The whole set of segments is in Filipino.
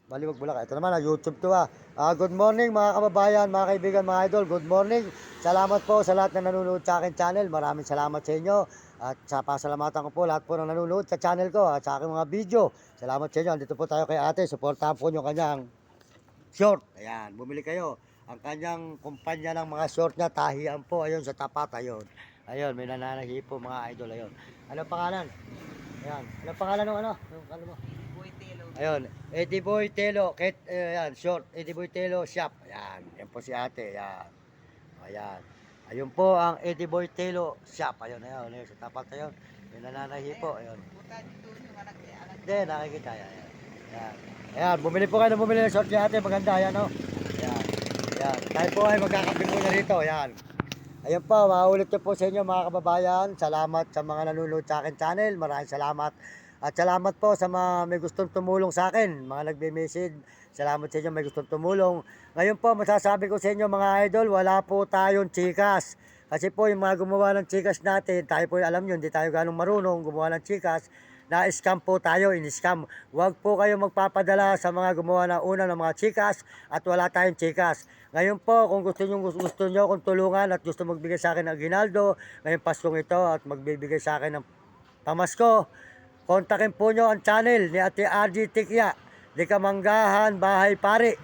Baliwag Bulacan. Ito naman, YouTube to good morning mga kababayan, mga kaibigan, mga idol. Good morning. Salamat po sa lahat na nanonood sa akin channel. Maraming salamat sa inyo. At sa pasalamatan ko po lahat po na nanonood sa channel ko at sa aking mga video. Salamat sa inyo. Andito po tayo kay ate. Suportahan po nyo kanyang short. Ayan, bumili kayo. Ang kanyang kumpanya ng mga short niya, tahian po. Ayun, sa tapat. Ayun. Ayun, may nananahi po mga idol. Ayun. Ano pangalan? Ayan. Ano pangalan ng ano? Ano mo? Ayun, Eddie Boy Telo, ayan, short, Eddie Boy Telo shop. Ayan, yan po si ate, ayan. Ayan. Ayun po ang Eddie Boy Telo shop. Ayun, ayun, ayun, sa tapat ayun. Yung nananahi po, ayun. Hindi, nakikita, ayan. Ayan. Ayan, bumili po kayo na bumili ng short ni ate, maganda, ayan, oh. Ayan, ayan. Tayo po ay magkakape muna rito, ayan. Ayun po, maulit ko po sa inyo mga kababayan. Salamat sa mga nanonood sa akin channel. Maraming salamat. At salamat po sa mga may gustong tumulong sa akin. Mga nagbe-message. Salamat sa inyo may gustong tumulong. Ngayon po, masasabi ko sa inyo mga idol, wala po tayong chikas. Kasi po yung mga gumawa ng chikas natin, tayo po alam nyo, hindi tayo ganong marunong gumawa ng chikas. Na-scam po tayo, in-scam. Huwag po kayo magpapadala sa mga gumawa na una ng mga chikas at wala tayong chikas. Ngayon po, kung gusto nyo kung tulungan at gusto magbigay sa akin ng aguinaldo, ngayong Paskong ito at magbibigay sa akin ng pamasko, kontakin po nyo ang channel ni Ate RG Tikya, Di Kamanggahan, Bahay Pari.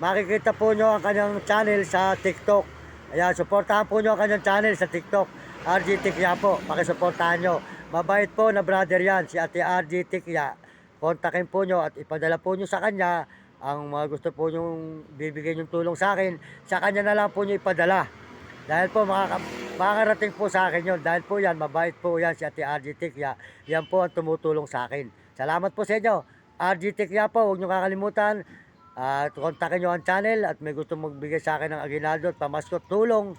Makikita po nyo ang kanyang channel sa TikTok. Ayan, supportahan po nyo ang kanyang channel sa TikTok. RG Tikya po, pakisuportahan nyo. Mabait po na brother yan, si Ate RG Tikya. Kontakin po nyo at ipadala po nyo sa kanya ang mga gusto po nyong bibigyan yung tulong sa akin. Sa kanya na lang po nyo ipadala. Dahil po makakarating po sa akin yun. Dahil po yan, mabait po yan si Ate RG Tikya. Yan po ang tumutulong sa akin. Salamat po sa inyo. RG Tikya po, huwag nyo kakalimutan. Kontakin nyo ang channel at may gusto magbigay sa akin ng aguinaldo at pamasko tulong.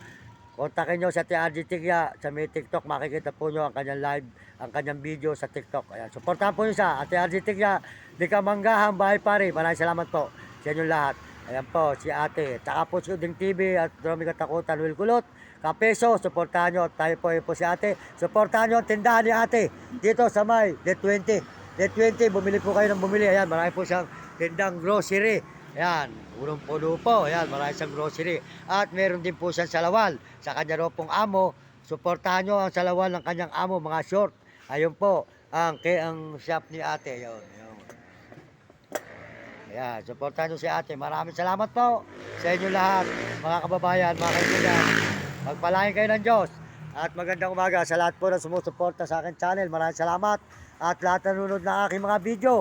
Kontakin nyo sa Ate RG Tikya sa may TikTok. Makikita po nyo ang kanyang live, ang kanyang video sa TikTok. Ayan, supportahan po nyo sa Ate RG Tikya, Di Kamanggahan, Bahay Pari. Maraming salamat po sa inyong lahat. Ayan po, si ate. Tsaka po si Uding TV at Dromi Katakutan, Will Kulot. Kapeso, supportahan nyo. Tayo po si ate. Supportahan nyo ang tindahan ni ate. Dito sa may D20. D20, bumili po kayo ng bumili. Ayan, marami po siyang tindang grocery. Ayan, punong-puno po. Ayan, marami siyang grocery. At meron din po siyang salawal. Sa kanya raw pong amo. Supportahan nyo ang salawal ng kanyang amo, mga short. Ayun po, ang shop ni ate. Ayun, ayun. Ayan, supportahan nyo si ate. Maraming salamat po sa inyo lahat, mga kababayan, mga kaibigan. Magpalain kayo ng Diyos. At magandang umaga sa lahat po na sumusuporta sa akin channel. Maraming salamat. At lahat na nanonood ng aking mga video.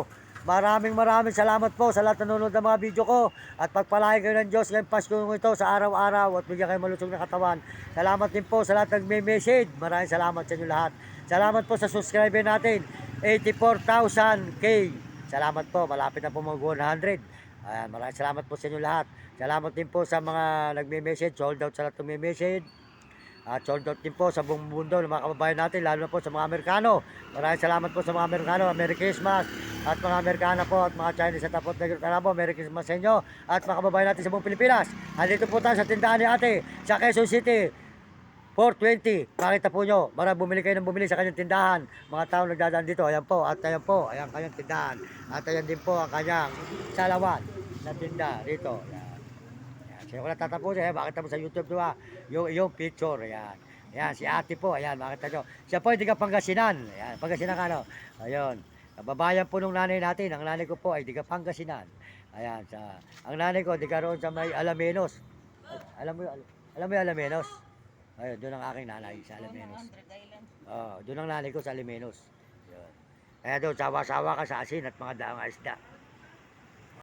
Maraming salamat po sa lahat na nanonood ng mga video ko. At pagpalain kayo ng Diyos ngayong Pasko ito sa araw-araw at bigyan kayo malusog na katawan. Salamat din po sa lahat nagme-message. Maraming salamat sa inyo lahat. Salamat po sa subscriber natin. 84,000K. Salamat po, malapit na po mag-100. Ayan, maraming salamat po sa inyo lahat. Salamat din po sa mga nagme-message, sold out sa lahat ng message. At sold out din po sa buong mundo ng mga kababayan natin, lalo na po sa mga Amerikano. Maraming salamat po sa mga Amerikano. Merry Christmas. At mga Amerikano po at mga Chinese at Tapot Negro Tarabo, Merry Christmas sa inyo. At mga kababayan natin sa buong Pilipinas. Andito po tayo sa tindahan ni ate sa Quezon City. 420, makita po nyo, bumili kayo ng bumili sa kanyang tindahan. Mga tao nagdadaan dito, ayan po, at ayan po, ayan kanyang tindahan. At ayan din po ang kanyang salawan na tinda rito. Ayan. Ayan. Kaya ko na tatapusin, makita mo sa YouTube to yung picture, ayan. Ayan, si ate po, ayan, makita nyo. Siya po, hindi ka Pangasinan. Ayan, Pangasinan ka, no? Ayun. Kababayan po nung nanay natin, ang nanay ko po ay di ka Pangasinan. Ayan, ang nanay ko, di ka roon sa may Alamenos. Alam mo yung Alamenos? Ayun, doon ang aking nanay sa Alamenos. Doon ang nanay ko sa Alamenos. Yun. Kaya doon, sawa-sawa ka sa asin at mga daang isda.